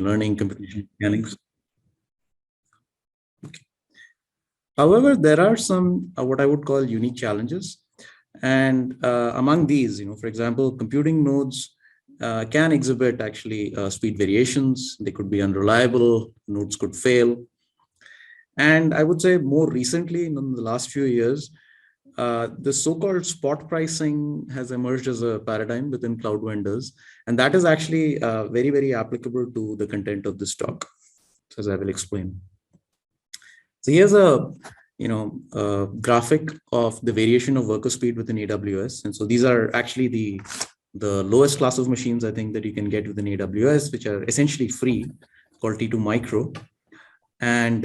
learning computation mechanics. Okay. However, there are some what I would call unique challenges. And among these, for example, computing nodes can exhibit actually speed variations. They could be unreliable, nodes could fail. And I would say more recently, in the last few years, the so-called spot pricing has emerged as a paradigm within cloud vendors. And that is actually very, very applicable to the content of this talk, as I will explain. So here's a graphic of the variation of worker speed within AWS. And so these are actually the lowest class of machines, I think, that you can get within AWS, which are essentially free, called T2 Micro. And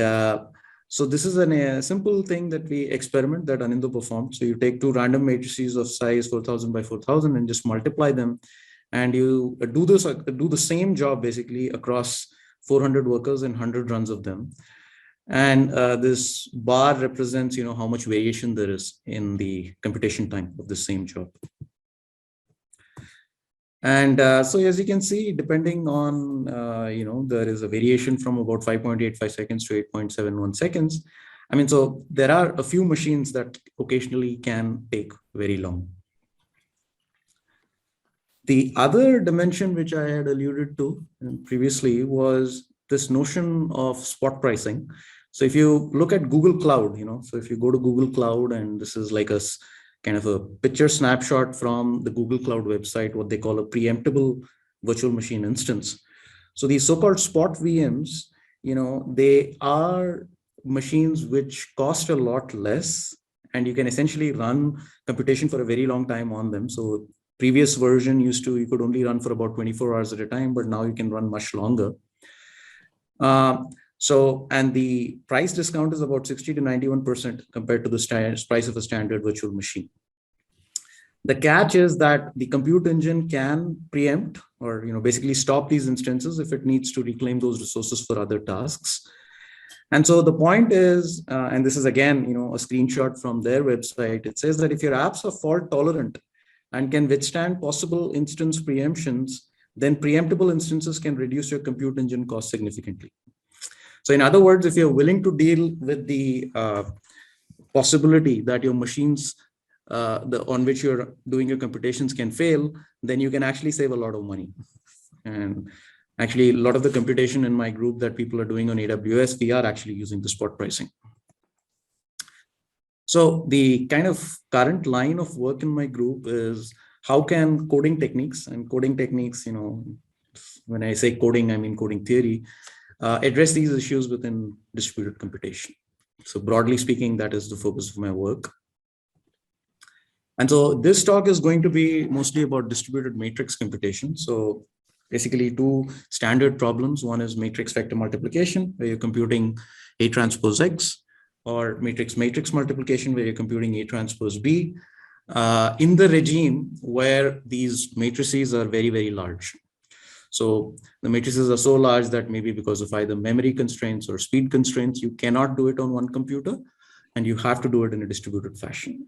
so this is a simple thing that we experiment that Anindya performed. So you take two random matrices of size 4,000 by 4,000 and just multiply them. And you do the same job basically across 400 workers and 100 runs of them. And this bar represents, how much variation there is in the computation time of the same job. And so as you can see, depending on, there is a variation from about 5.85 seconds to 8.71 seconds. I mean, so there are a few machines that occasionally can take very long. The other dimension which I had alluded to previously was this notion of spot pricing. So if you look at Google Cloud, so if you go to Google Cloud, and this is like a kind of a picture snapshot from the Google Cloud website, what they call a preemptible virtual machine instance. So these so-called spot VMs, they are machines which cost a lot less, and you can essentially run computation for a very long time on them. So previous version you could only run for about 24 hours at a time, but now you can run much longer. And the price discount is about 60 to 91% compared to the price of a standard virtual machine. The catch is that the compute engine can preempt or basically stop these instances if it needs to reclaim those resources for other tasks. And so the point is, and this is again, a screenshot from their website, it says that if your apps are fault tolerant and can withstand possible instance preemptions, then preemptible instances can reduce your compute engine cost significantly. So in other words, if you're willing to deal with the possibility that your machines on which you're doing your computations can fail, then you can actually save a lot of money. And actually, a lot of the computation in my group that people are doing on AWS, we are actually using the spot pricing. So the kind of current line of work in my group is how can coding techniques, and coding techniques, when I say coding, I mean coding theory, address these issues within distributed computation. So broadly speaking, that is the focus of my work. And so this talk is going to be mostly about distributed matrix computation. So basically two standard problems. One is matrix vector multiplication, where you're computing A transpose X, or matrix multiplication, where you're computing A transpose B, in the regime where these matrices are very, very large. So the matrices are so large that maybe because of either memory constraints or speed constraints, you cannot do it on one computer, and you have to do it in a distributed fashion.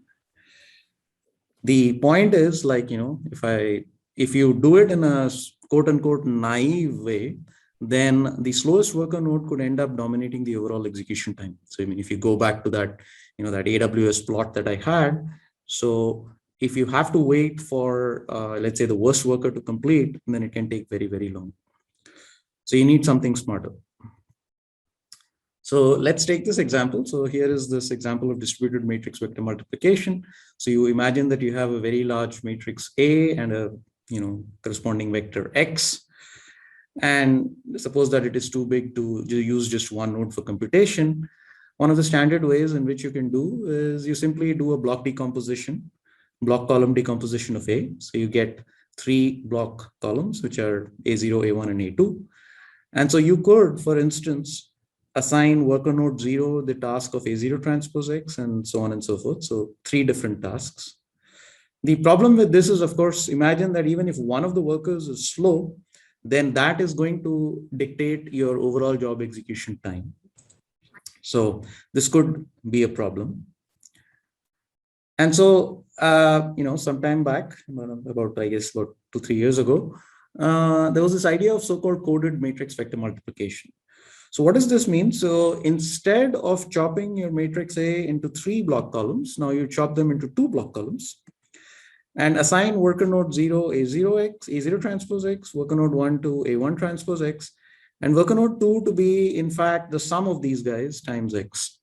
The point is, like, if you do it in a quote unquote naive way, then the slowest worker node could end up dominating the overall execution time. So I mean, if you go back to that, that AWS plot that I had, so if you have to wait for, let's say, the worst worker to complete, then it can take very, very long. So you need something smarter. So let's take this example. So here is this example of distributed matrix vector multiplication. So you imagine that you have a very large matrix A and a corresponding vector X. And suppose that it is too big to use just one node for computation. One of the standard ways in which you can do is you simply do a block column decomposition of A. So you get 3 block columns, which are A0, A1, and A2. And so you could, for instance, assign worker node 0 the task of A0 transpose X, and so on and so forth. So 3 different tasks. The problem with this is, of course, imagine that even if one of the workers is slow, then that is going to dictate your overall job execution time. So this could be a problem. And so, some time back, about 2-3 years ago, there was this idea of so-called coded matrix vector multiplication. So what does this mean? So instead of chopping your matrix A into 3 block columns, now you chop them into 2 block columns and assign worker node 0 A0x, A0 transpose X, worker node 1 to A1 transpose X, and worker node 2 to be, in fact, the sum of these guys times X.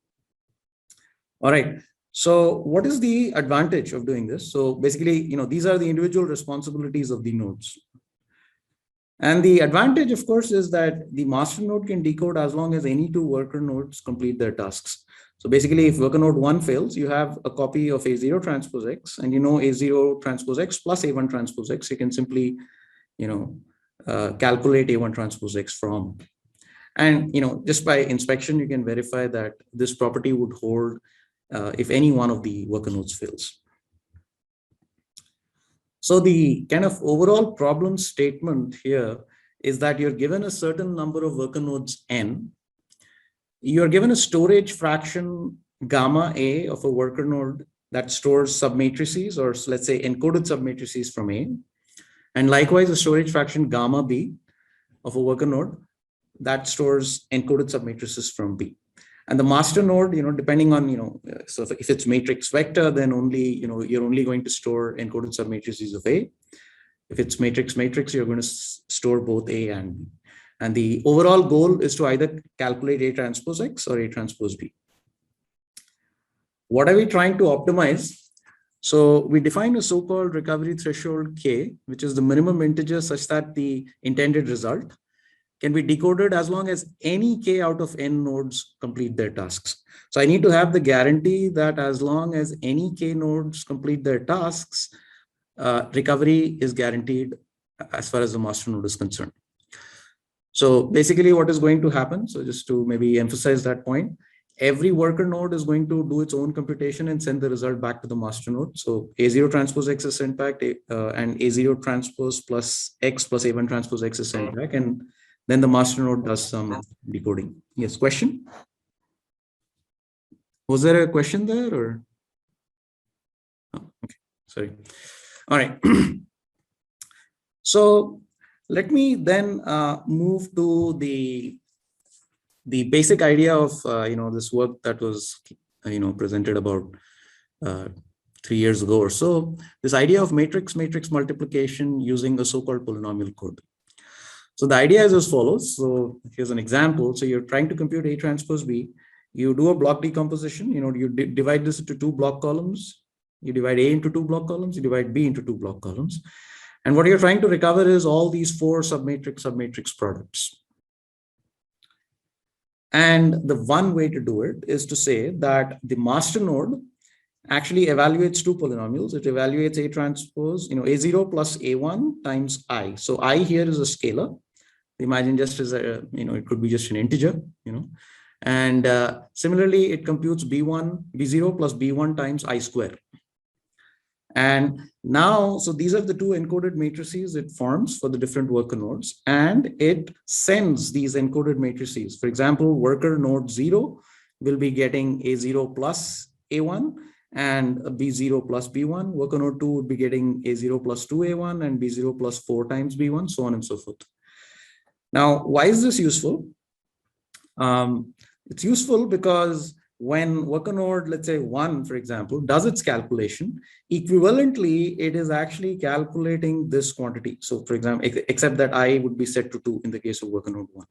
All right. So what is the advantage of doing this? So basically, these are the individual responsibilities of the nodes. And the advantage, of course, is that the master node can decode as long as any 2 worker nodes complete their tasks. So basically, if worker node 1 fails, you have a copy of A0 transpose X, and A0 transpose X plus A1 transpose X. You can simply, calculate A1 transpose X from. And, just by inspection, you can verify that this property would hold if any one of the worker nodes fails. So the kind of overall problem statement here is that you're given a certain number of worker nodes n. You're given a storage fraction gamma A of a worker node that stores submatrices, or let's say encoded submatrices from A. And likewise, a storage fraction gamma B of a worker node that stores encoded submatrices from B. And the master node, depending on, so if it's matrix vector, then only, you're only going to store encoded submatrices of A. If it's matrix, you're going to store both A and B. And the overall goal is to either calculate A transpose X or A transpose B. What are we trying to optimize? So we define a so-called recovery threshold K, which is the minimum integer such that the intended result can be decoded as long as any K out of n nodes complete their tasks. So I need to have the guarantee that as long as any K nodes complete their tasks, recovery is guaranteed as far as the master node is concerned. So basically what is going to happen, so just to maybe emphasize that point, every worker node is going to do its own computation and send the result back to the master node. So A0 transpose X is sent back, and A0 transpose plus X plus A1 transpose X is sent back, and then the master node does some decoding. Yes, question? Was there a question there or? Oh, okay, sorry. All right. So let me then move to the basic idea of this work that was presented about 3 years ago or so. This idea of matrix multiplication using a so-called polynomial code. So the idea is as follows. So here's an example. So you're trying to compute A transpose B. You do a block decomposition. You divide this into 2 block columns. You divide A into 2 block columns. You divide B into 2 block columns. And what you're trying to recover is all these 4 submatrix products. And the one way to do it is to say that the master node actually evaluates 2 polynomials. It evaluates A transpose, A0 plus A1 times I. So I here is a scalar. Imagine just as a, it could be just an integer, and similarly, it computes B0 plus B1 times I square. And now, so these are the 2 encoded matrices it forms for the different worker nodes, and it sends these encoded matrices. For example, worker node 0 will be getting A0 plus A1 and B0 plus B1. Worker node 2 would be getting A0 plus 2A1 and B0 plus 4 times B1, so on and so forth. Now, why is this useful? It's useful because when worker node, let's say 1, for example, does its calculation, equivalently, it is actually calculating this quantity. So for example, except that I would be set to 2 in the case of worker node 1.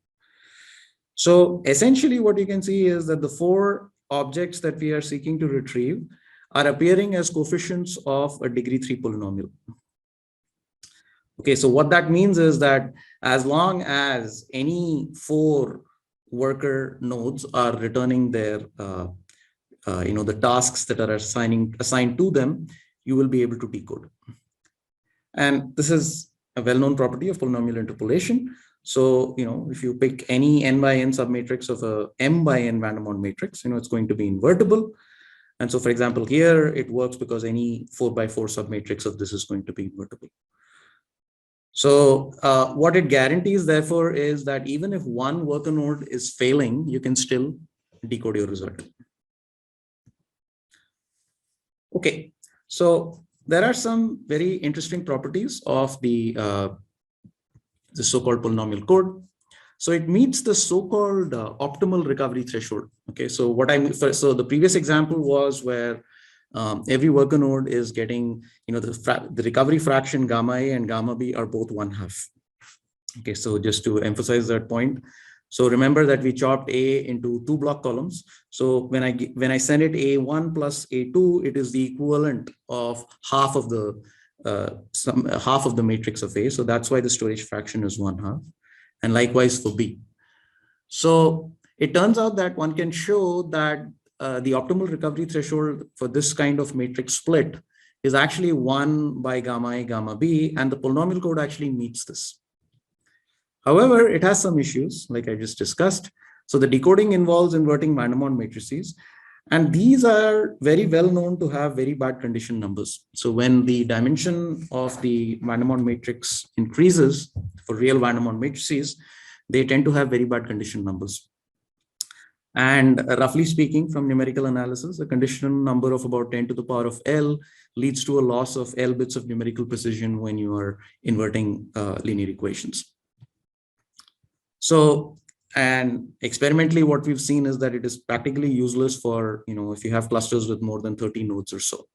So essentially what you can see is that the 4 objects that we are seeking to retrieve are appearing as coefficients of a degree 3 polynomial. Okay, so what that means is that as long as any 4 worker nodes are returning their, the tasks that are assigned to them, you will be able to decode. And this is a well-known property of polynomial interpolation. So, if you pick any n by n submatrix of a m by n Vandermonde matrix, it's going to be invertible. And so, for example, here it works because any 4 by 4 submatrix of this is going to be invertible. So what it guarantees, therefore, is that even if one worker node is failing, you can still decode your result. Okay, so there are some very interesting properties of the the so-called polynomial code. So it meets the so-called optimal recovery threshold. Okay, so what I mean, so the previous example was where every worker node is getting, the recovery fraction gamma A and gamma B are both 1/2. Okay, so just to emphasize that point. So remember that we chopped A into 2 block columns. So when I send it A1 plus A2, it is the equivalent of half of the half of the matrix of A. So that's why the storage fraction is 1/2. And likewise for B. So it turns out that one can show that the optimal recovery threshold for this kind of matrix split is actually 1 by gamma A, gamma B, and the polynomial code actually meets this. However, it has some issues, like I just discussed. So the decoding involves inverting van der Waals matrices, and these are very well known to have very bad condition numbers. So when the dimension of the van der Waals matrix increases for real van der Waals matrices, they tend to have very bad condition numbers. And roughly speaking, from numerical analysis, a condition number of about 10 to the power of L leads to a loss of L bits of numerical precision when you are inverting linear equations. So, and experimentally, what we've seen is that it is practically useless for, if you have clusters with more than 30 nodes or so.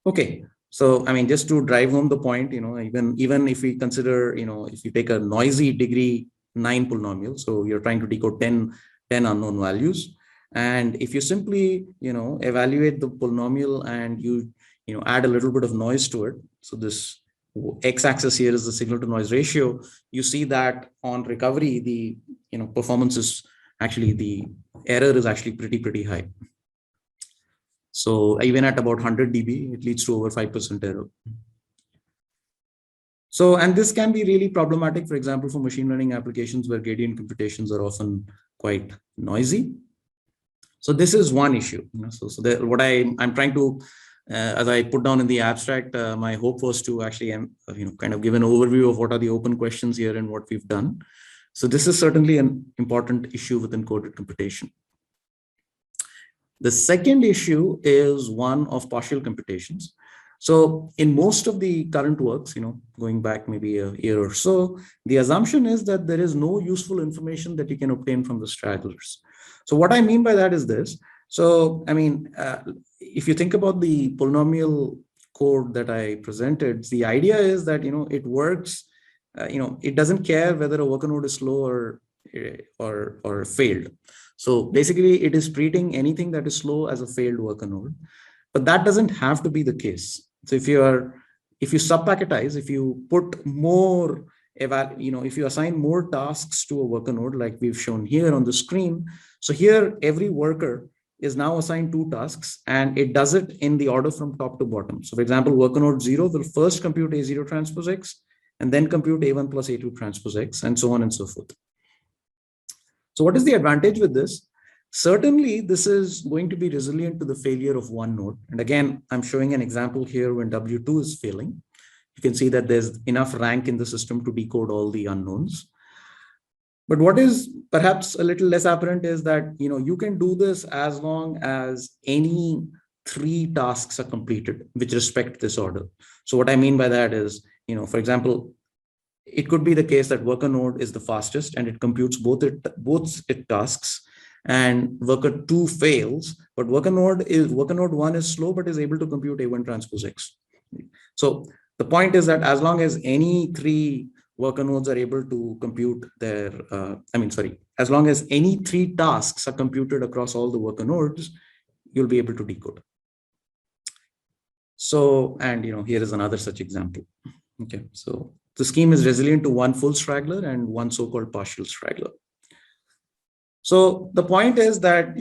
Okay, so, I mean, just to drive home the point, even if we consider, if you take a noisy degree 9 polynomial, so you're trying to decode 10 unknown values. And if you simply, evaluate the polynomial and you add a little bit of noise to it. So this x-axis here is the signal to noise ratio. You see that on recovery, the performance is actually, the error is actually pretty high. So even at about 100 dB, it leads to over 5% error. So, and this can be really problematic, for example, for machine learning applications where gradient computations are often quite noisy. So this is one issue. So what I'm trying to, as I put down in the abstract, my hope was to actually, kind of give an overview of what are the open questions here and what we've done. So this is certainly an important issue within coded computation. The second issue is one of partial computations. So in most of the current works, going back maybe a year or so, the assumption is that there is no useful information that you can obtain from the stragglers. So what I mean by that is this. So, I mean, if you think about the polynomial code that I presented, the idea is that, it works, it doesn't care whether a worker node is slow or failed. So basically it is treating anything that is slow as a failed worker node, but that doesn't have to be the case. So if you sub-packetize, if you put more, if you assign more tasks to a worker node, like we've shown here on the screen. So here, every worker is now assigned 2 tasks, and it does it in the order from top to bottom. So for example, worker node 0 will first compute A0 transpose X, and then compute A1 plus A2 transpose X, and so on and so forth. So what is the advantage with this? Certainly, this is going to be resilient to the failure of one node. And again, I'm showing an example here when W2 is failing. You can see that there's enough rank in the system to decode all the unknowns. But what is perhaps a little less apparent is that, you can do this as long as any 3 tasks are completed with respect to this order. So what I mean by that is, for example, it could be the case that worker node is the fastest and it computes both its tasks, and worker 2 fails, but worker node 1 is slow but is able to compute A1 transpose X. So the point is that as long as any 3 worker nodes are able to compute their, as long as any 3 tasks are computed across all the worker nodes, you'll be able to decode. So, and here is another such example. Okay, so the scheme is resilient to 1 full straggler and 1 so-called partial straggler. So the point is that,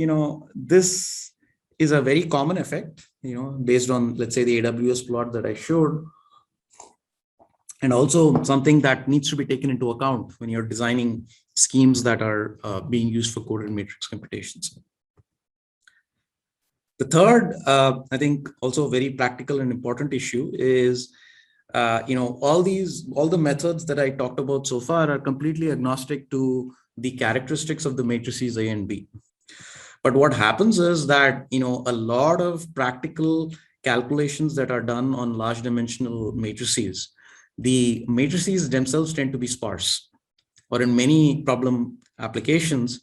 this is a very common effect, based on, let's say, the AWS plot that I showed, and also something that needs to be taken into account when you're designing schemes that are being used for coded matrix computations. The third, I think, also very practical and important issue is, all the methods that I talked about so far are completely agnostic to the characteristics of the matrices A and B. But what happens is that, a lot of practical calculations that are done on large dimensional matrices the matrices themselves tend to be sparse, or in many problem applications,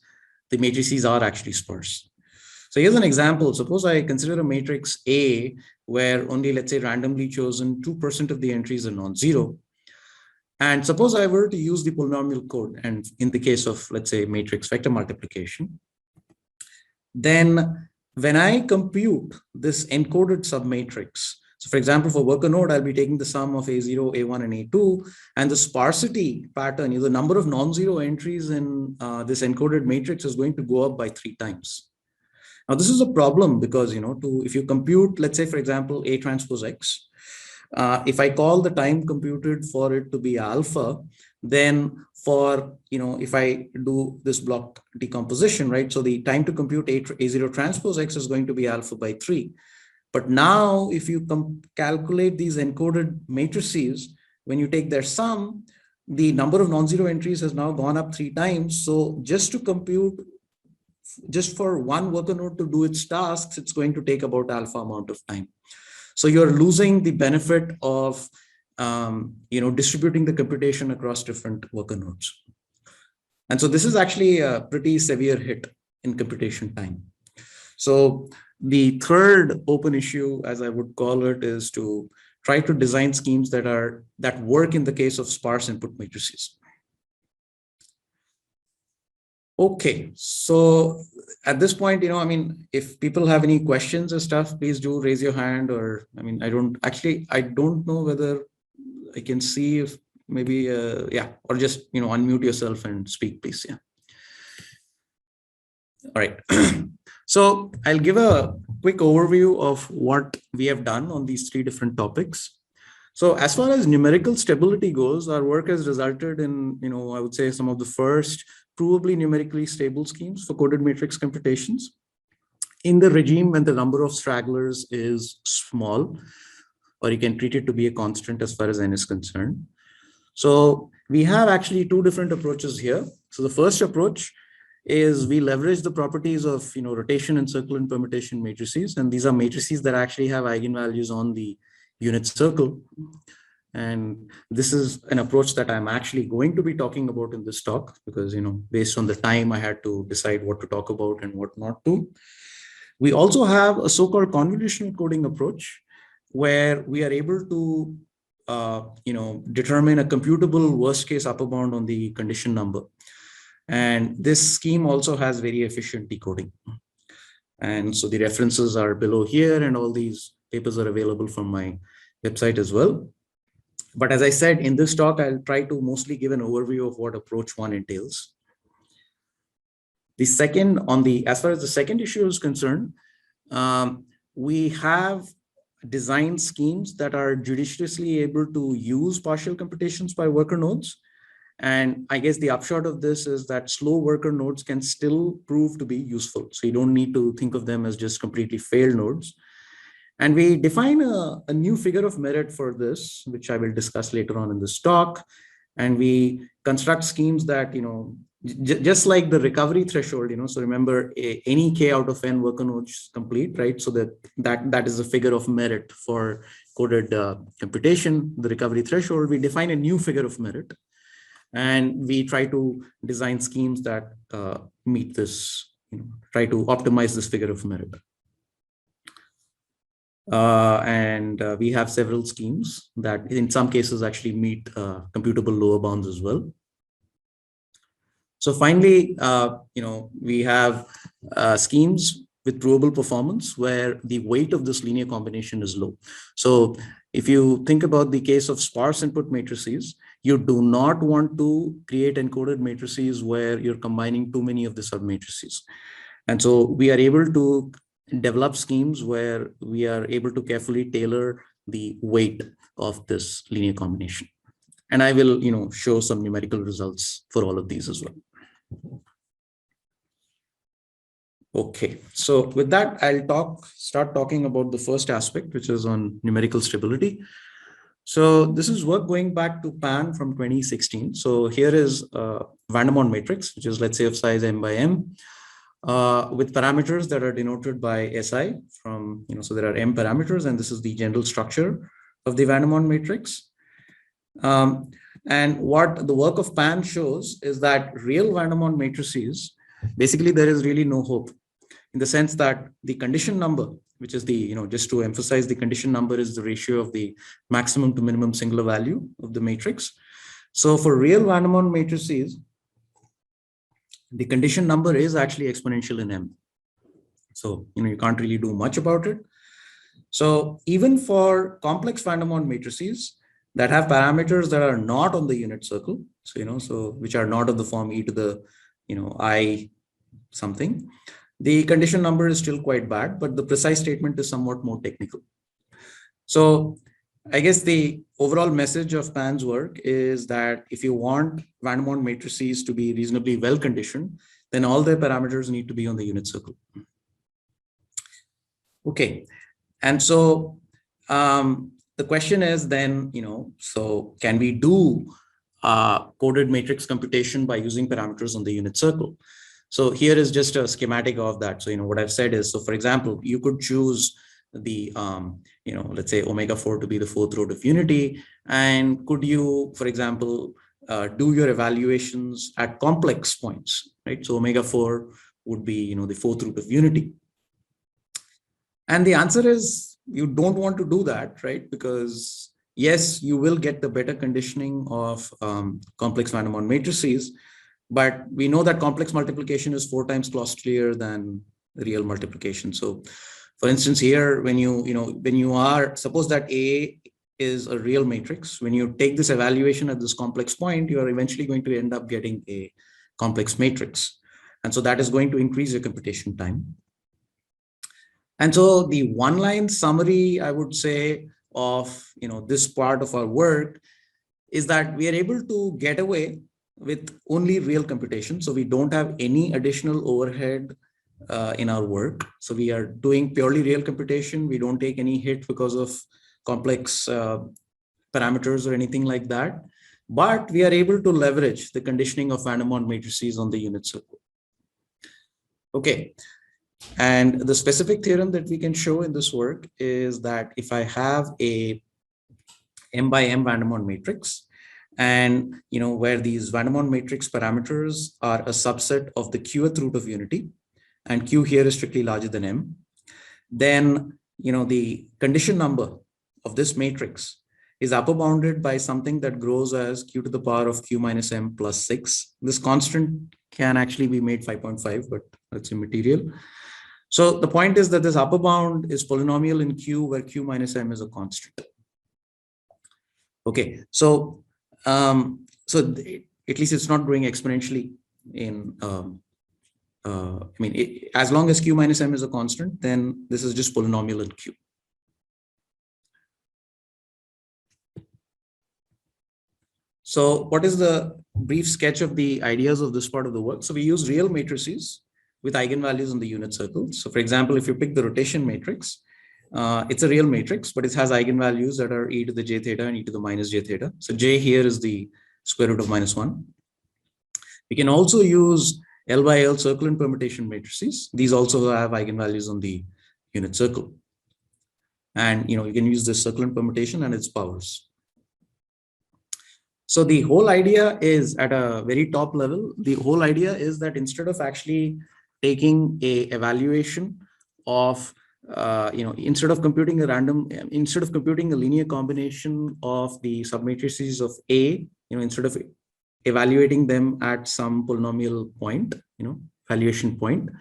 the matrices are actually sparse. So here's an example. Suppose I consider a matrix A where only, let's say, randomly chosen 2% of the entries are non-zero. And suppose I were to use the polynomial code, and in the case of, let's say, matrix vector multiplication, then when I compute this encoded submatrix, so for example, for worker node, I'll be taking the sum of A0, A1, and A2, and the sparsity pattern, the number of non-zero entries in this encoded matrix is going to go up by 3 times. Now, this is a problem because, if you compute, let's say, for example, A transpose X, if I call the time computed for it to be alpha, then for, if I do this block decomposition, right? So the time to compute A0 transpose X is going to be alpha by 3. But now if you calculate these encoded matrices, when you take their sum, the number of non-zero entries has now gone up 3 times. So just to compute, just for one worker node to do its tasks, it's going to take about alpha amount of time. So you're losing the benefit of distributing the computation across different worker nodes. And so this is actually a pretty severe hit in computation time. So the third open issue, as I would call it, is to try to design schemes that work in the case of sparse input matrices. Okay, so at this point, if people have any questions or stuff, please do raise your hand. Or, I don't know whether I can see if maybe, or just, unmute yourself and speak, please. Yeah. All right. So I'll give a quick overview of what we have done on these 3 different topics. So as far as numerical stability goes, our work has resulted in, I would say some of the first provably numerically stable schemes for coded matrix computations in the regime when the number of stragglers is small, or you can treat it to be a constant as far as n is concerned. So we have actually 2 different approaches here. So the first approach is we leverage the properties of rotation and circle and permutation matrices, and these are matrices that actually have eigenvalues on the unit circle. And this is an approach that I'm actually going to be talking about in this talk because, based on the time, I had to decide what to talk about and what not to. We also have a so-called convolutional coding approach where we are able to, determine a computable worst case upper bound on the condition number. And this scheme also has very efficient decoding. And so the references are below here, and all these papers are available from my website as well. But as I said, in this talk, I'll try to mostly give an overview of what approach 1 entails. The second, as far as the second issue is concerned, we have designed schemes that are judiciously able to use partial computations by worker nodes. And I guess the upshot of this is that slow worker nodes can still prove to be useful. So you don't need to think of them as just completely failed nodes. And we define a new figure of merit for this, which I will discuss later on in this talk. And we construct schemes that, just like the recovery threshold, so remember any k out of n worker nodes complete, right? So that is a figure of merit for coded computation, the recovery threshold. We define a new figure of merit. And we try to design schemes that meet this, try to optimize this figure of merit. We have several schemes that in some cases actually meet computable lower bounds as well. So finally, we have schemes with provable performance where the weight of this linear combination is low. So if you think about the case of sparse input matrices, you do not want to create encoded matrices where you're combining too many of the submatrices. And so we are able to develop schemes where we are able to carefully tailor the weight of this linear combination. And I will, show some numerical results for all of these as well. Okay, so with that, I'll start talking about the first aspect, which is on numerical stability. So this is work going back to Pan from 2016. So here is a Vandermonde matrix, which is, let's say, of size m by m, with parameters that are denoted by SI from, so there are m parameters, and this is the general structure of the Vandermonde matrix. And what the work of Pan shows is that real van der Waals matrices, basically there is really no hope, in the sense that the condition number, which is the, just to emphasize, the condition number is the ratio of the maximum to minimum singular value of the matrix. So for real van der Waals matrices, the condition number is actually exponential in M. So, you can't really do much about it. So even for complex van der Waals matrices that have parameters that are not on the unit circle, so which are not of the form e to the, I something, the condition number is still quite bad, but the precise statement is somewhat more technical. So I guess the overall message of Pan's work is that if you want van der Waals matrices to be reasonably well conditioned, then all their parameters need to be on the unit circle. Okay. And so the question is then, so can we do coded matrix computation by using parameters on the unit circle? So here is just a schematic of that. So, what I've said is, so for example, you could choose the, let's say omega 4 to be the fourth root of unity. And could you, for example, do your evaluations at complex points, right? So omega 4 would be, the fourth root of unity. And the answer is you don't want to do that, right? Because yes, you will get the better conditioning of complex van der Waals matrices, but we know that complex multiplication is 4 times costlier than real multiplication. So for instance, here, when you are, suppose that A is a real matrix, when you take this evaluation at this complex point, you are eventually going to end up getting a complex matrix. And so that is going to increase your computation time. And so the one-line summary, I would say, of this part of our work is that we are able to get away with only real computation. So we don't have any additional overhead in our work. So we are doing purely real computation. We don't take any hit because of complex parameters or anything like that. But we are able to leverage the conditioning of van der Waals matrices on the unit circle. Okay. And the specific theorem that we can show in this work is that if I have a M by M van der Waals matrix, and where these van der Waals matrix parameters are a subset of the qth root of unity, and Q here is strictly larger than M, then the condition number of this matrix is upper bounded by something that grows as Q to the power of Q minus M plus 6. This constant can actually be made 5.5, but that's immaterial. So the point is that this upper bound is polynomial in Q, where Q minus M is a constant. Okay, so at least it's not growing exponentially in, as long as Q minus M is a constant, then this is just polynomial in Q. So what is the brief sketch of the ideas of this part of the work? So we use real matrices with eigenvalues on the unit circle. So for example, if you pick the rotation matrix, it's a real matrix, but it has eigenvalues that are e to the j theta and e to the minus j theta. So j here is the square root of -1. We can also use L by L circle and permutation matrices. These also have eigenvalues on the unit circle. And you can use this circle and permutation and its powers. So the whole idea is, at a very top level, the whole idea is that instead of actually taking a evaluation of, instead of computing a linear combination of the submatrices of A, instead of evaluating them at some polynomial point, valuation point,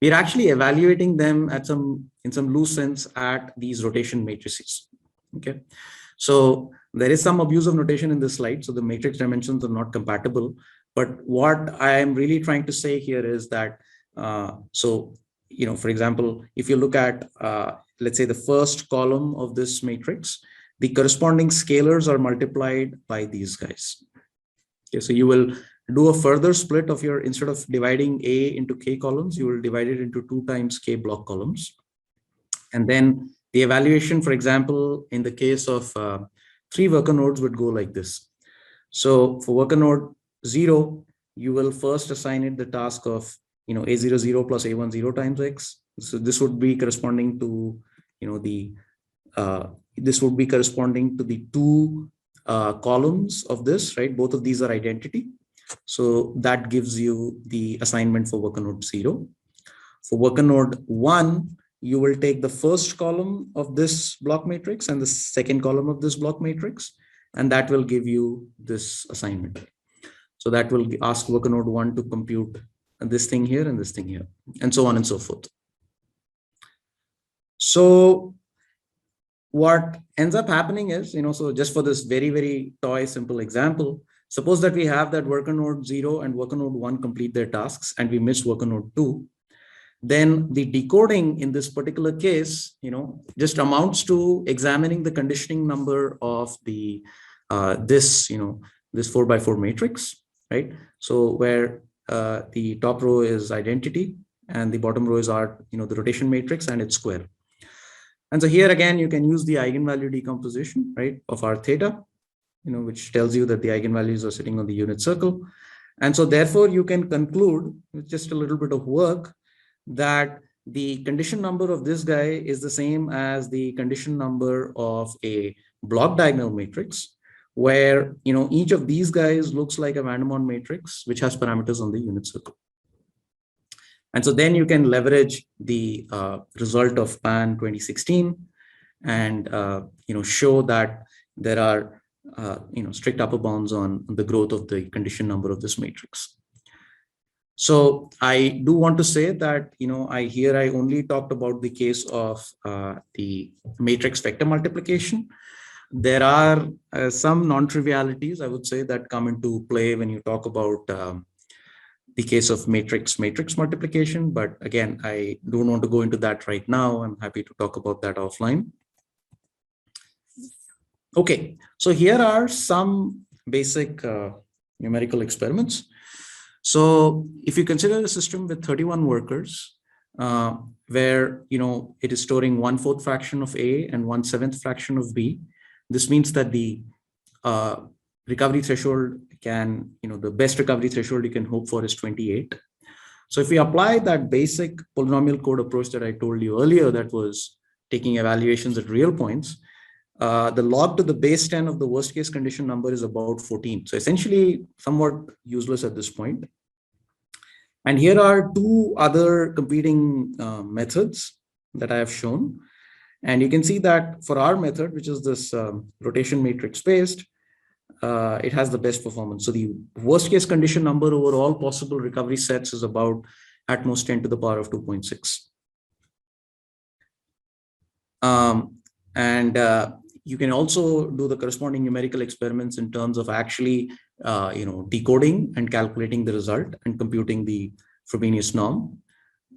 we're actually evaluating them at in some loose sense at these rotation matrices. Okay. So there is some abuse of notation in this slide. So the matrix dimensions are not compatible. But what I am really trying to say here is that, for example, if you look at, let's say, the first column of this matrix, the corresponding scalars are multiplied by these guys. Okay, so you will do a further split of your, instead of dividing A into K columns, you will divide it into 2 times K block columns. And then the evaluation, for example, in the case of 3 worker nodes would go like this. So for worker node 0, you will first assign it the task of, A00 plus A10 times X. So this would be corresponding to, this would be corresponding to the 2 columns of this, right? Both of these are identity. So that gives you the assignment for worker node 0. For worker node 1, you will take the first column of this block matrix and the second column of this block matrix, and that will give you this assignment. So that will ask worker node 1 to compute this thing here and this thing here, and so on and so forth. So what ends up happening is, so just for this very, very toy simple example, suppose that we have that worker node 0 and worker node 1 complete their tasks and we miss worker node 2. Then the decoding in this particular case, just amounts to examining the conditioning number of the this 4x4 matrix, right? So where the top row is identity and the bottom row is our, the rotation matrix and its square. And so here again, you can use the eigenvalue decomposition, right, of our theta, which tells you that the eigenvalues are sitting on the unit circle. And so therefore you can conclude with just a little bit of work that the condition number of this guy is the same as the condition number of a block diagonal matrix, where each of these guys looks like a van der Waals matrix which has parameters on the unit circle. And so then you can leverage the result of PAN 2016 and show that there are strict upper bounds on the growth of the condition number of this matrix. So I do want to say that, I only talked about the case of the matrix vector multiplication. There are some non-trivialities, I would say, that come into play when you talk about the case of matrix multiplication. But again, I don't want to go into that right now. I'm happy to talk about that offline. Okay, so here are some basic numerical experiments. So if you consider a system with 31 workers, where it is storing 1/4 fraction of A and 1/7 fraction of B, this means that the recovery threshold can, the best recovery threshold you can hope for is 28. So if we apply that basic polynomial code approach that I told you earlier, that was taking evaluations at real points, the log to the base 10 of the worst case condition number is about 14. So essentially somewhat useless at this point. And here are two other competing methods that I have shown. And you can see that for our method, which is this rotation matrix based, it has the best performance. So the worst case condition number over all possible recovery sets is about at most 10 to the power of 2.6. You can also do the corresponding numerical experiments in terms of actually, decoding and calculating the result and computing the Frobenius norm.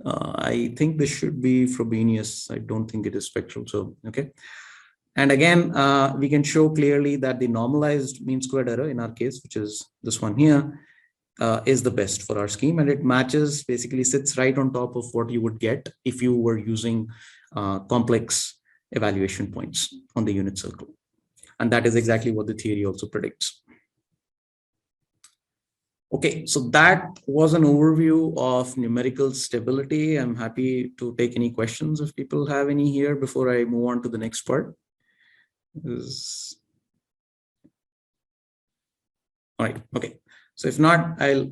I think this should be Frobenius. I don't think it is spectral. So, okay. And again, we can show clearly that the normalized mean squared error in our case, which is this one here, is the best for our scheme. And it matches, basically sits right on top of what you would get if you were using complex evaluation points on the unit circle. And that is exactly what the theory also predicts. Okay, so that was an overview of numerical stability. I'm happy to take any questions if people have any here before I move on to the next part. All right, okay. So if not, I'll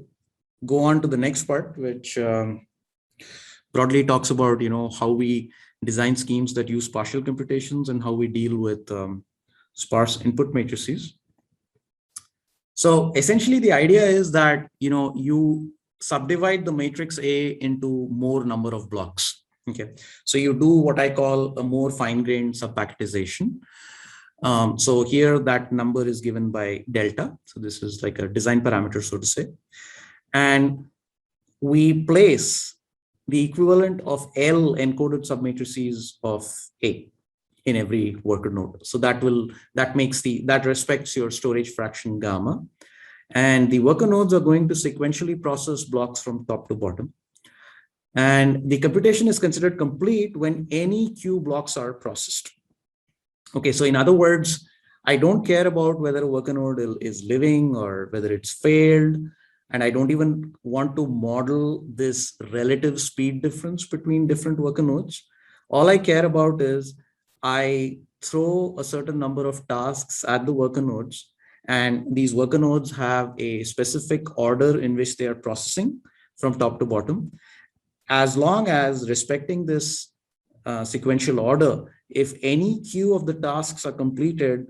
go on to the next part, which broadly talks about, how we design schemes that use partial computations and how we deal with sparse input matrices. So essentially the idea is that, you subdivide the matrix A into more number of blocks. Okay, so you do what I call a more fine-grained subpacketization. So here that number is given by delta. So this is like a design parameter, so to say. And we place the equivalent of L encoded submatrices of A in every worker node. So that respects your storage fraction gamma. And the worker nodes are going to sequentially process blocks from top to bottom. And the computation is considered complete when any Q blocks are processed. Okay, so in other words, I don't care about whether a worker node is living or whether it's failed. And I don't even want to model this relative speed difference between different worker nodes. All I care about is I throw a certain number of tasks at the worker nodes, and these worker nodes have a specific order in which they are processing from top to bottom. As long as respecting this sequential order, if any queue of the tasks are completed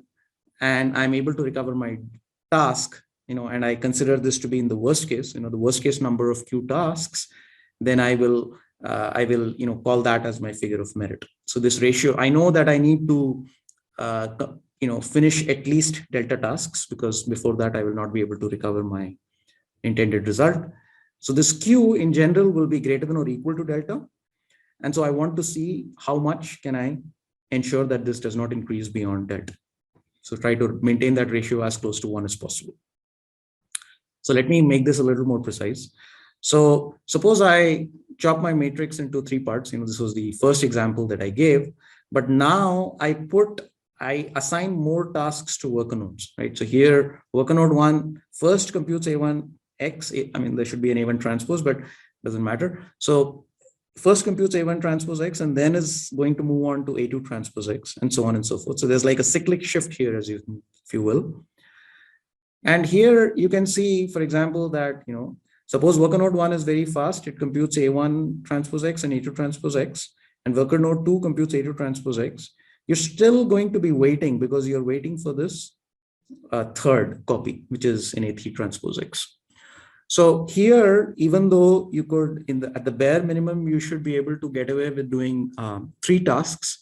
and I'm able to recover my task, and I consider this to be in the worst case, the worst case number of queue tasks, then I will call that as my figure of merit. So this ratio, I know that I need to finish at least delta tasks, because before that I will not be able to recover my intended result. So this queue in general will be greater than or equal to delta. And so I want to see how much can I ensure that this does not increase beyond delta. So try to maintain that ratio as close to 1 as possible. So let me make this a little more precise. So suppose I chop my matrix into 3 parts. This was the first example that I gave, but now I assign more tasks to worker nodes, right? So here, worker node 1 first computes A1 X. I mean, there should be an A1 transpose, but doesn't matter. So first computes A1 transpose X, and then is going to move on to A2 transpose X, and so on and so forth. So there's like a cyclic shift here, if you will. And here you can see, for example, that, suppose worker node 1 is very fast. It computes A1 transpose X and A2 transpose X, and worker node 2 computes A2 transpose X. You're still going to be waiting, because you're waiting for this third copy, which is in A3 transpose X. So here, even though you could, at the bare minimum, you should be able to get away with doing 3 tasks.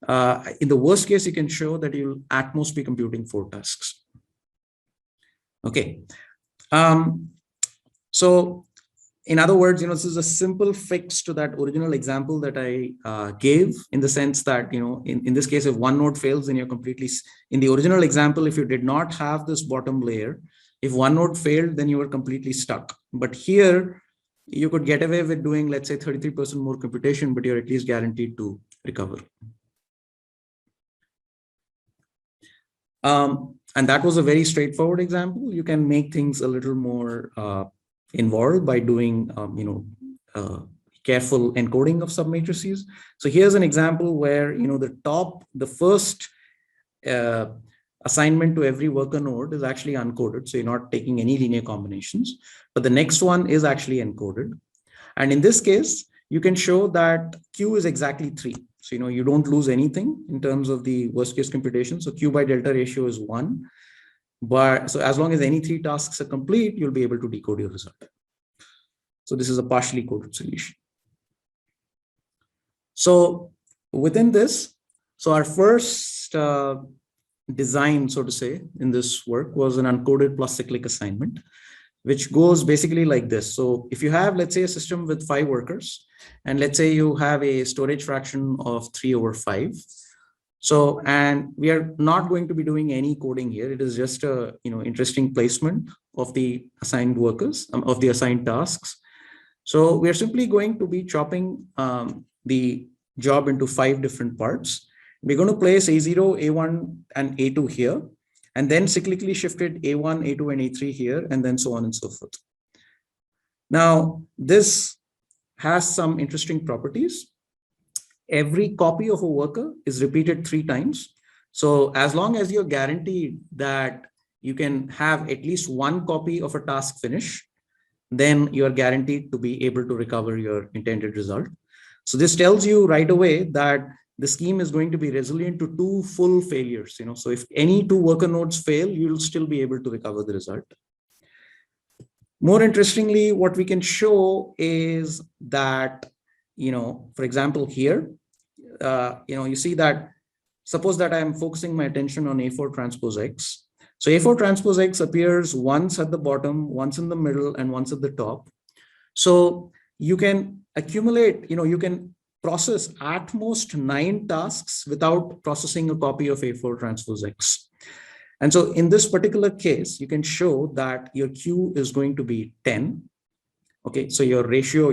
In the worst case, you can show that you'll at most be computing 4 tasks. Okay. So in other words, this is a simple fix to that original example that I gave, in the sense that, in this case, if one node fails, then you're completely, in the original example, if you did not have this bottom layer, if one node failed, then you were completely stuck. But here, you could get away with doing, let's say, 33% more computation, but you're at least guaranteed to recover. And that was a very straightforward example. You can make things a little more involved by doing, careful encoding of submatrices. So here's an example where, the first assignment to every worker node is actually uncoded. So you're not taking any linear combinations, but the next one is actually encoded. And in this case, you can show that Q is exactly 3. So, you don't lose anything in terms of the worst case computation. So Q by delta ratio is 1. But so as long as any 3 tasks are complete, you'll be able to decode your result. So this is a partially coded solution. So within this, so our first design, so to say, in this work was an uncoded plus cyclic assignment, which goes basically like this. So if you have, let's say, a system with 5 workers, and let's say you have a storage fraction of 3/5. So, and we are not going to be doing any coding here. It is just a, interesting placement of the assigned workers, of the assigned tasks. So we are simply going to be chopping the job into 5 different parts. We're going to place A0, A1, and A2 here, and then cyclically shifted A1, A2, and A3 here, and then so on and so forth. Now, this has some interesting properties. Every copy of a worker is repeated 3 times. So as long as you're guaranteed that you can have at least 1 copy of a task finish, then you're guaranteed to be able to recover your intended result. So this tells you right away that the scheme is going to be resilient to 2 full failures. So if any 2 worker nodes fail, you'll still be able to recover the result. More interestingly, what we can show is that, for example, here, you see that, suppose that I'm focusing my attention on A4 transpose X. So A4 transpose X appears once at the bottom, once in the middle, and once at the top. So you can accumulate, you can process at most 9 tasks without processing a copy of A4 transpose X. And so in this particular case, you can show that your Q is going to be 10. Okay, so your ratio,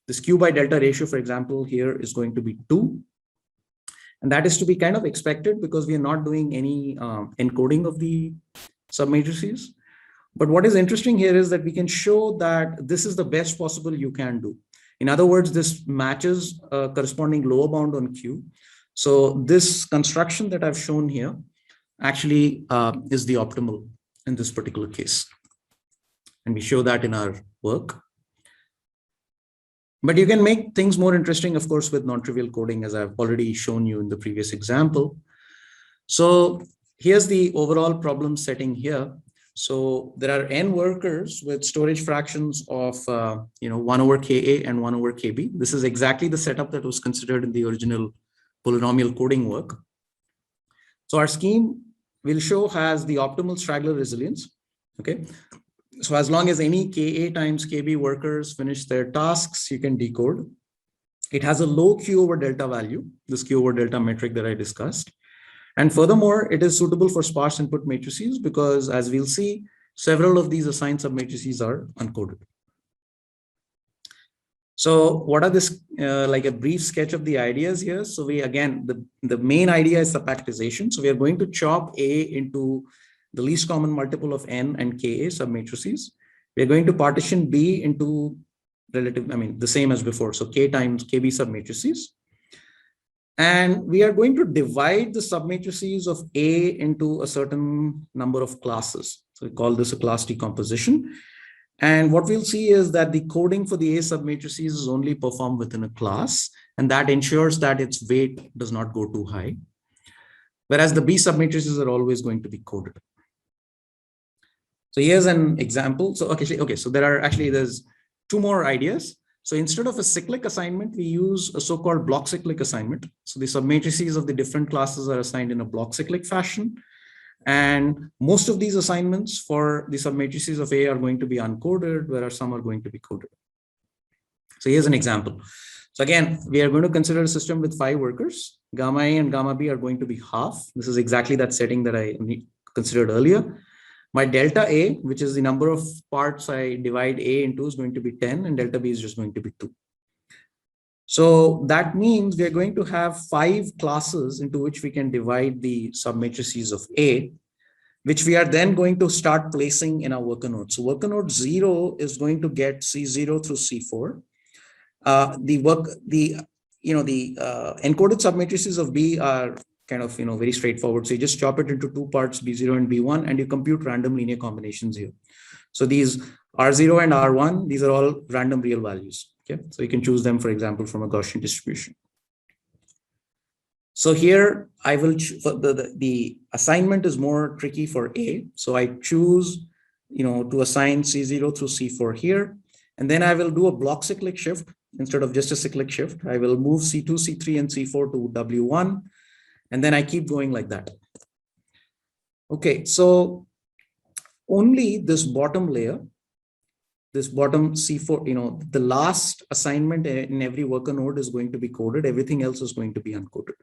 this Q by delta ratio, for example, here is going to be 2. And that is to be kind of expected because we are not doing any encoding of the submatrices. But what is interesting here is that we can show that this is the best possible you can do. In other words, this matches a corresponding lower bound on Q. So this construction that I've shown here actually is the optimal in this particular case. And we show that in our work. But you can make things more interesting, of course, with non-trivial coding, as I've already shown you in the previous example. So here's the overall problem setting here. So there are n workers with storage fractions of 1 over Ka and 1 over Kb. This is exactly the setup that was considered in the original polynomial coding work. So our scheme will show has the optimal straggler resilience. Okay. So as long as any Ka times Kb workers finish their tasks, you can decode. It has a low Q over delta value, this Q over delta metric that I discussed. And furthermore, it is suitable for sparse input matrices because, as we'll see, several of these assigned submatrices are uncoded. So what are this, like a brief sketch of the ideas here. So we, again, the main idea is subpactization. So we are going to chop A into the least common multiple of n and Ka submatrices. We are going to partition B into the same as before. So K times Kb submatrices. And we are going to divide the submatrices of A into a certain number of classes. So we call this a class decomposition. And what we'll see is that the coding for the A submatrices is only performed within a class, and that ensures that its weight does not go too high. Whereas the B submatrices are always going to be coded. So here's an example. So so there's two more ideas. So instead of a cyclic assignment, we use a so-called block cyclic assignment. So the submatrices of the different classes are assigned in a block cyclic fashion. And most of these assignments for the submatrices of A are going to be uncoded, whereas some are going to be coded. So here's an example. So again, we are going to consider a system with 5 workers. Gamma A and gamma B are going to be half. This is exactly that setting that I considered earlier. My delta A, which is the number of parts I divide A into, is going to be 10, and delta B is just going to be 2. So that means we are going to have 5 classes into which we can divide the submatrices of A, which we are then going to start placing in our worker node. So worker node 0 is going to get C0 through C4. The encoded submatrices of B are kind of very straightforward. So you just chop it into 2 parts, B0 and B1, and you compute random linear combinations here. So these R0 and R1, these are all random real values. Okay, so you can choose them, for example, from a Gaussian distribution. So here I will the assignment is more tricky for A. So I choose to assign C0 through C4 here, and then I will do a block cyclic shift instead of just a cyclic shift. I will move C2, C3, and C4 to W1, and then I keep going like that. Okay, so only this bottom layer, this bottom C4, the last assignment in every worker node is going to be coded. Everything else is going to be uncoded.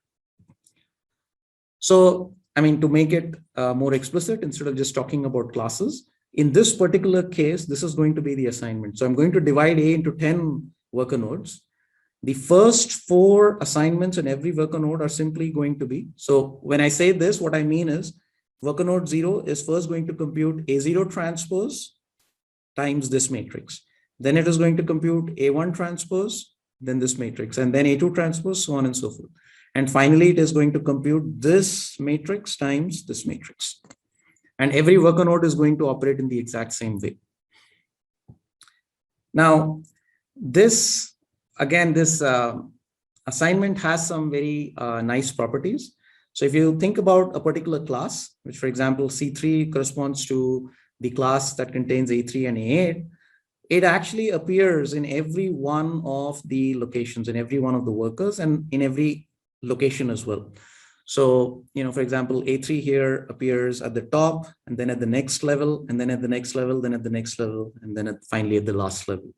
So, to make it more explicit, instead of just talking about classes, in this particular case, this is going to be the assignment. So I'm going to divide A into 10 worker nodes. The first 4 assignments in every worker node are simply going to be, so when I say this, what I mean is worker node 0 is first going to compute A0 transpose times this matrix. Then it is going to compute A1 transpose, then this matrix, and then A2 transpose, so on and so forth. And finally, it is going to compute this matrix times this matrix. And every worker node is going to operate in the exact same way. Now, this assignment has some very nice properties. So if you think about a particular class, which for example, C3 corresponds to the class that contains A3 and A8, it actually appears in every one of the locations, in every one of the workers, and in every location as well. So, for example, A3 here appears at the top, and then at the next level, and then at the next level, then at the next level, and then finally at the last level.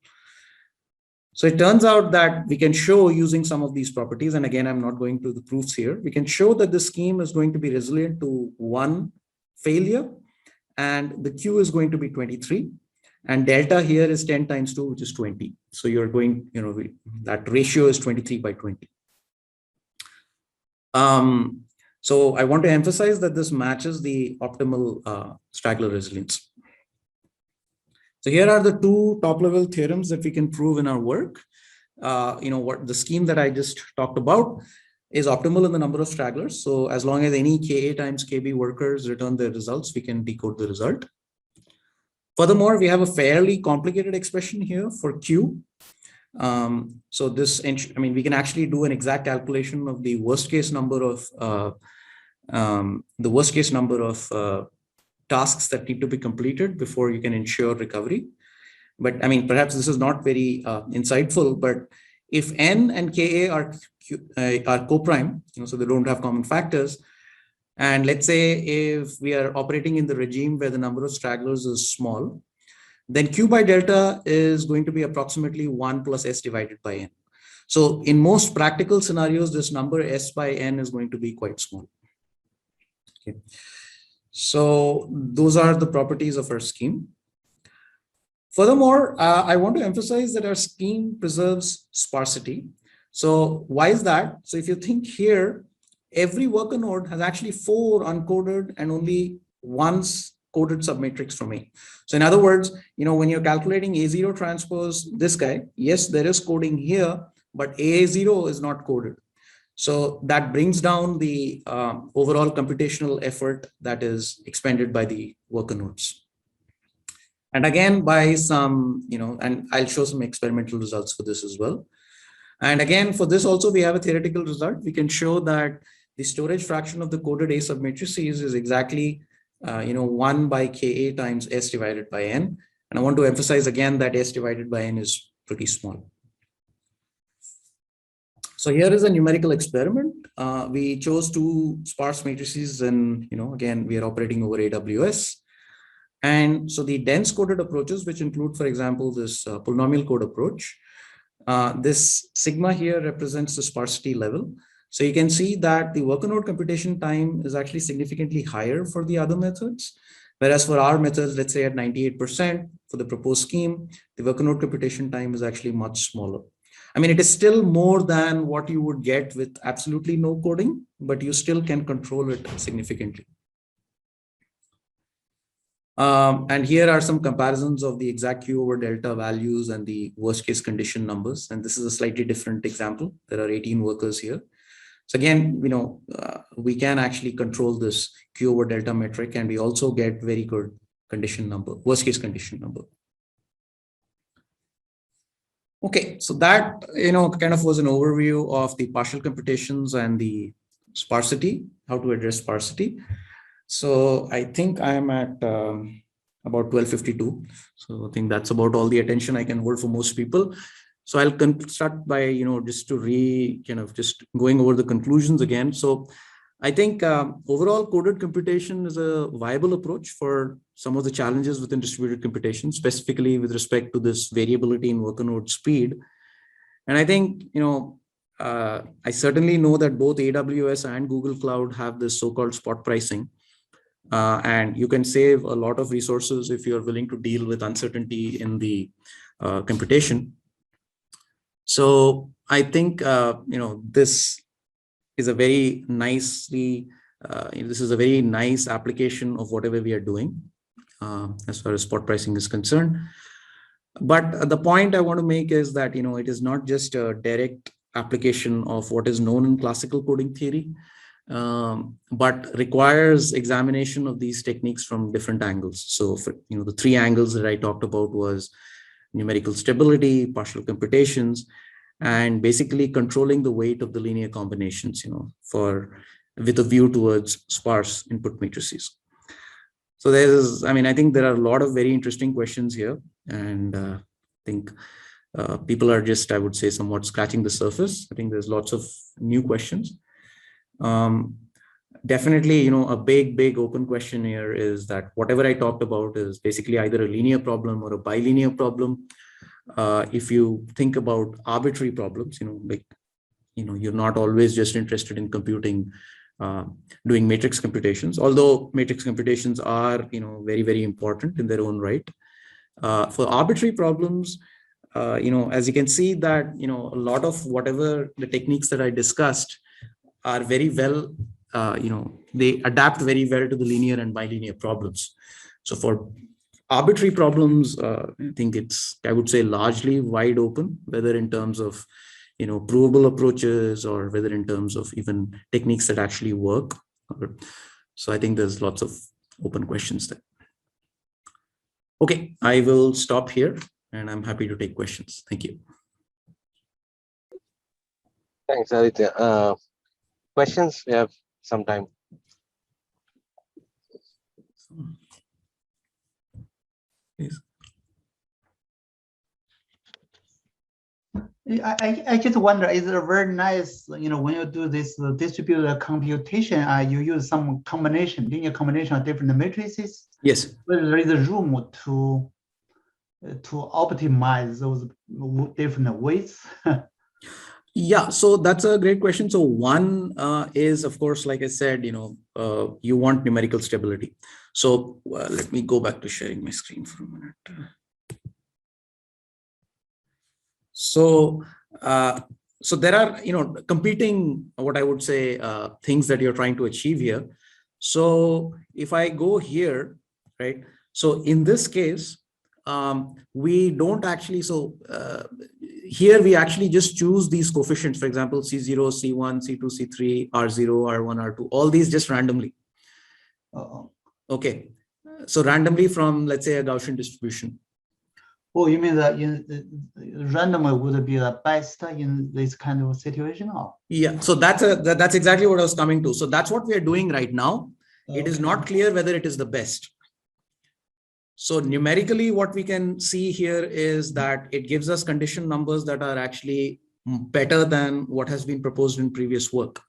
So it turns out that we can show using some of these properties, and again, I'm not going to the proofs here, we can show that the scheme is going to be resilient to 1 failure, and the Q is going to be 23, and delta here is 10 times 2, which is 20. So you're going, that ratio is 23 by 20. So I want to emphasize that this matches the optimal straggler resilience. So here are the 2 top-level theorems that we can prove in our work. What the scheme that I just talked about. is optimal in the number of stragglers. So as long as any Ka times Kb workers return their results, we can decode the result. Furthermore, we have a fairly complicated expression here for Q. So this, I mean, we can actually do an exact calculation of the worst case number of tasks that need to be completed before you can ensure recovery. But I mean, perhaps this is not very insightful, but if n and Ka are co-prime, so they don't have common factors, and let's say if we are operating in the regime where the number of stragglers is small, then Q by delta is going to be approximately 1 plus S divided by N. So in most practical scenarios, this number S by N is going to be quite small. Okay. So those are the properties of our scheme. Furthermore, I want to emphasize that our scheme preserves sparsity. So why is that? So if you think here, every worker node has actually 4 uncoded and only once coded submatrix from A. So in other words, when you're calculating A0 transpose this guy, yes, there is coding here, but A0 is not coded. So that brings down the overall computational effort that is expended by the worker nodes. And again, by some, and I'll show some experimental results for this as well. And again, for this also, we have a theoretical result. We can show that the storage fraction of the coded A submatrices is exactly 1 by Ka times S divided by N. And I want to emphasize again that S divided by N is pretty small. So here is a numerical experiment. We chose 2 sparse matrices and, again, we are operating over AWS. And so the dense coded approaches, which include, for example, this polynomial code approach, this sigma here represents the sparsity level. So you can see that the worker node computation time is actually significantly higher for the other methods. Whereas for our methods, let's say at 98% for the proposed scheme, the worker node computation time is actually much smaller. I mean, it is still more than what you would get with absolutely no coding, but you still can control it significantly. And here are some comparisons of the exact Q over delta values and the worst case condition numbers. And this is a slightly different example. There are 18 workers here. So again, we can actually control this Q over delta metric, and we also get very good condition number, worst case condition number. Okay, so that, kind of was an overview of the partial computations and the sparsity, how to address sparsity. So I think I'm at about 12:52. So I think that's about all the attention I can hold for most people. So I'll start by, just to just going over the conclusions again. So I think overall coded computation is a viable approach for some of the challenges within distributed computation, specifically with respect to this variability in worker node speed. And I think, I certainly know that both AWS and Google Cloud have this so-called spot pricing. And you can save a lot of resources if you're willing to deal with uncertainty in the computation. So I think, this is a very nice application of whatever we are doing as far as spot pricing is concerned. But the point I want to make is that, it is not just a direct application of what is known in classical coding theory, but requires examination of these techniques from different angles. So for, the 3 angles that I talked about was numerical stability, partial computations, and basically controlling the weight of the linear combinations, with a view towards sparse input matrices. So I think there are a lot of very interesting questions here, and I think people are just, I would say, somewhat scratching the surface. I think there's lots of new questions. Definitely, a big open question here is that whatever I talked about is basically either a linear problem or a bilinear problem. If you think about arbitrary problems, you're not always just interested in computing, doing matrix computations, although matrix computations are, very, very important in their own right. For arbitrary problems, as you can see that, a lot of whatever the techniques that I discussed are very well, they adapt very well to the linear and bilinear problems. So for arbitrary problems, I think it's, I would say, largely wide open, whether in terms of, provable approaches, or whether in terms of even techniques that actually work. So I think there's lots of open questions there. Okay, I will stop here and I'm happy to take questions. Thank you. Thanks, Aditya. Questions? We have some time. Please. I just wonder, is it very nice, when you do this distributed computation, you use some linear combination of different matrices? Yes. Whether there is a room to optimize those different weights? Yeah, so that's a great question. So one is, of course, like I said, you want numerical stability. So let me go back to sharing my screen for a minute. So there are, competing, what I would say, things that you're trying to achieve here. So if I go here, right? So in this case, we don't actually, here we actually just choose these coefficients, for example, C0, C1, C2, C3, R0, R1, R2, all these just randomly. Okay. So randomly from, let's say, a Gaussian distribution. Oh, you mean that randomly would be the best in this kind of situation? Or? Yeah, so that's exactly what I was coming to. So that's what we are doing right now. Okay. It is not clear whether it is the best. So numerically, what we can see here is that it gives us condition numbers that are actually better than what has been proposed in previous work.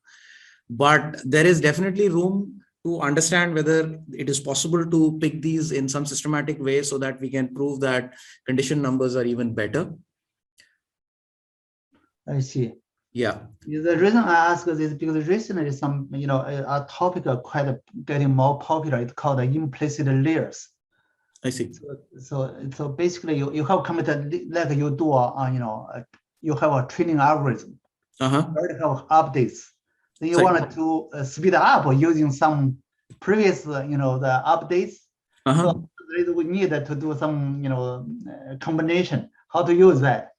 But there is definitely room to understand whether it is possible to pick these in some systematic way so that we can prove that condition numbers are even better. I see. Yeah. The reason I ask is because recently some, a topic quite getting more popular. It's called implicit layers. I see. So basically, you have computer like you do, you have a training algorithm. You already have updates. Then you wanted to speed up using some previous, the updates. So we need to do some, combination. How to use that?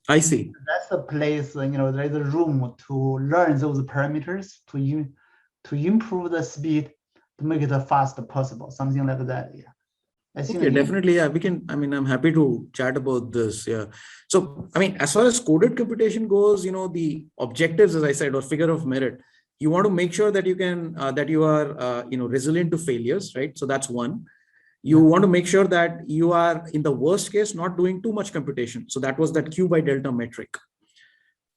I see. That's the place, there is a room to learn those parameters to improve the speed to make it as fast as possible. Something like that. Yeah. Okay, definitely. Yeah, we can. I'm happy to chat about this. Yeah. So, as far as coded computation goes, the objectives, as I said, or figure of merit, you want to make sure that you can, that you are, resilient to failures, right? So that's one. You want to make sure that you are, in the worst case, not doing too much computation. So that was that Q by delta metric.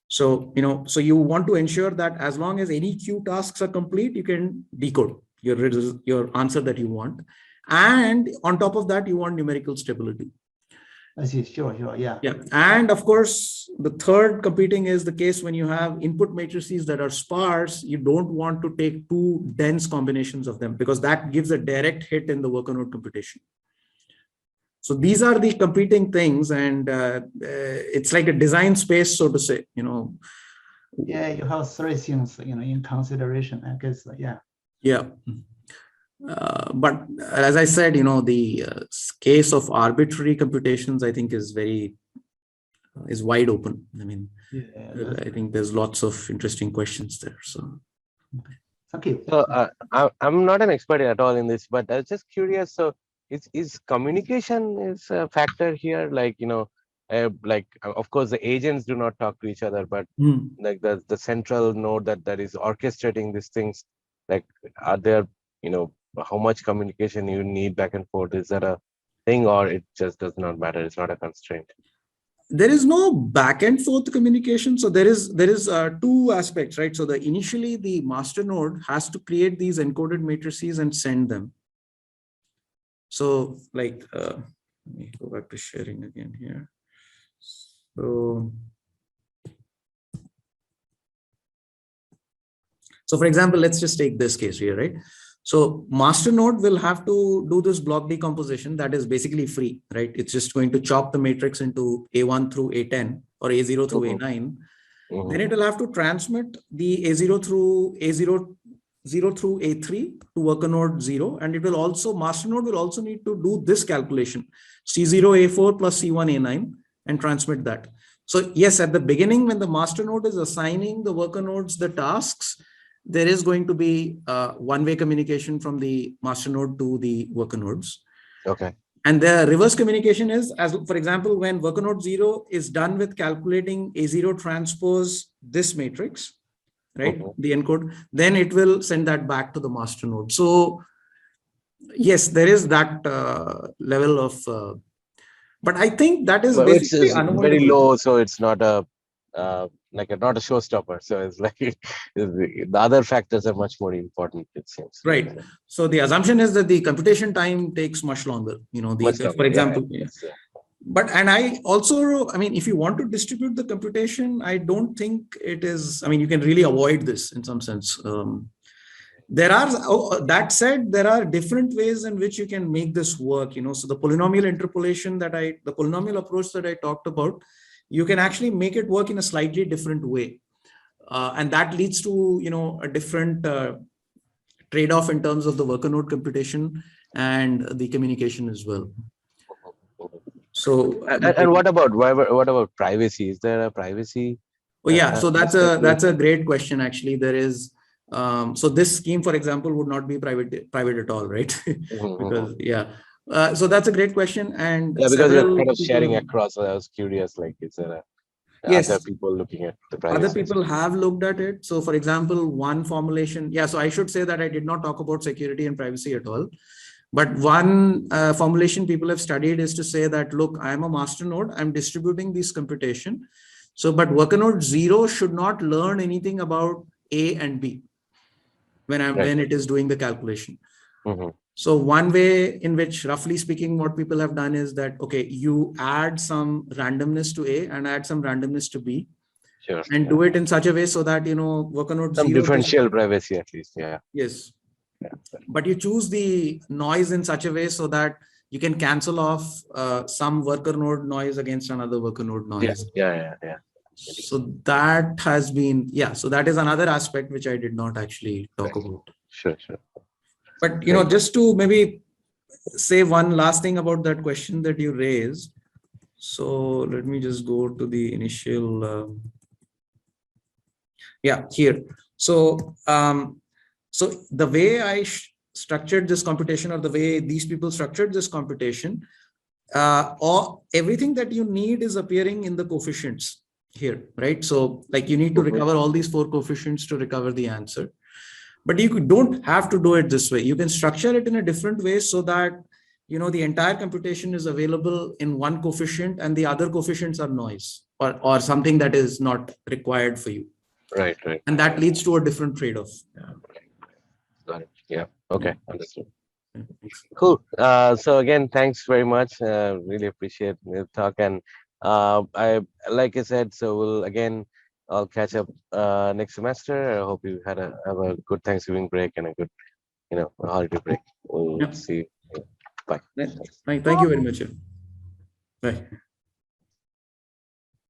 So, so you want to ensure that as long as any Q tasks are complete, you can decode your answer that you want. And on top of that, you want numerical stability. I see. Sure. Yeah. Yeah. And of course, the third competing is the case when you have input matrices that are sparse. You don't want to take too dense combinations of them because that gives a direct hit in the worker node computation. So these are the competing things, and it's like a design space, so to say. Yeah, you have three things, in consideration. I guess. Yeah. Yeah. But as I said, the case of arbitrary computations, I think, is wide open. I think there's lots of interesting questions there. So, okay. So I'm not an expert at all in this, but I was just curious. So, is communication is a factor here? Like of course the agents do not talk to each other, but like the central node that is orchestrating these things, like are there how much communication you need back and forth? Is that a thing, or it just does not matter? It's not a constraint. There is no back and forth communication. So there is two aspects, right? So initially the master node has to create these encoded matrices and send them. So let me go back to sharing again here. So for example, let's just take this case here, right? So master node will have to do this block decomposition that is basically free, right? It's just going to chop the matrix into A1 through A10 or A0 through A9. Then it will have to transmit the A0 through A3 to worker node 0. And it will also, master node will also need to do this calculation, C0 A4 plus C1 A9. and transmit that. So yes, at the beginning, when the master node is assigning the worker nodes the tasks, there is going to be one-way communication from the master node to the worker nodes. Okay. And the reverse communication is, as for example, when worker node 0 is done with calculating A0 transpose this matrix, right, the encode, then it will send that back to the master node. So yes, there is that level of, but I think that is basically it's very low, so it's not a not a showstopper. So it's like the other factors are much more important, it seems. Right. So the assumption is that the computation time takes much longer. For example, But, and I also, I mean, if you want to distribute the computation, I don't think it is, I mean, you can really avoid this in some sense. There are, that said, there are different ways in which you can make this work, so the polynomial interpolation the polynomial approach that I talked about, you can actually make it work in a slightly different way. And that leads to, a different trade-off in terms of the worker node computation and the communication as well. So, and what about privacy? Is there a privacy? Oh yeah, so that's a great question. Actually, there is. So this scheme, for example, would not be private at all, right? Because so that's a great question. And because you're kind of sharing across. So I was curious, like, is there other people looking at the privacy? Other people have looked at it. So, for example, one formulation. Yeah, so I should say that I did not talk about security and privacy at all. But one formulation people have studied is to say that, look, I am a master node. I'm distributing this computation. So, but worker node 0 should not learn anything about A and B when it is doing the calculation. So one way in which, roughly speaking, what people have done is that, okay, you add some randomness to A and add some randomness to B. Sure. And do it in such a way so that, worker node 0. Some differential privacy at least, Yes. But you choose the noise in such a way so that you can cancel off some worker node noise against another worker node noise. Yeah. So that has been, so that is another aspect which I did not actually talk about. Sure. But, just to maybe say one last thing about that question that you raised. So let me just go to the initial, here. So, so the way I structured this computation, or the way these people structured this computation, everything that you need is appearing in the coefficients here, right? So like you need to recover all these 4 coefficients to recover the answer. But you don't have to do it this way. You can structure it in a different way so that, the entire computation is available in one coefficient and the other coefficients are noise or something that is not required for you. Right. And that leads to a different trade-off. Got it. Yeah. Okay. Understood. Cool. So again, thanks very much. Really appreciate the talk. And like I said, so I'll catch up next semester. I hope you have a good Thanksgiving break and a good, holiday break. We'll see you. Bye. Thank you very much. Bye.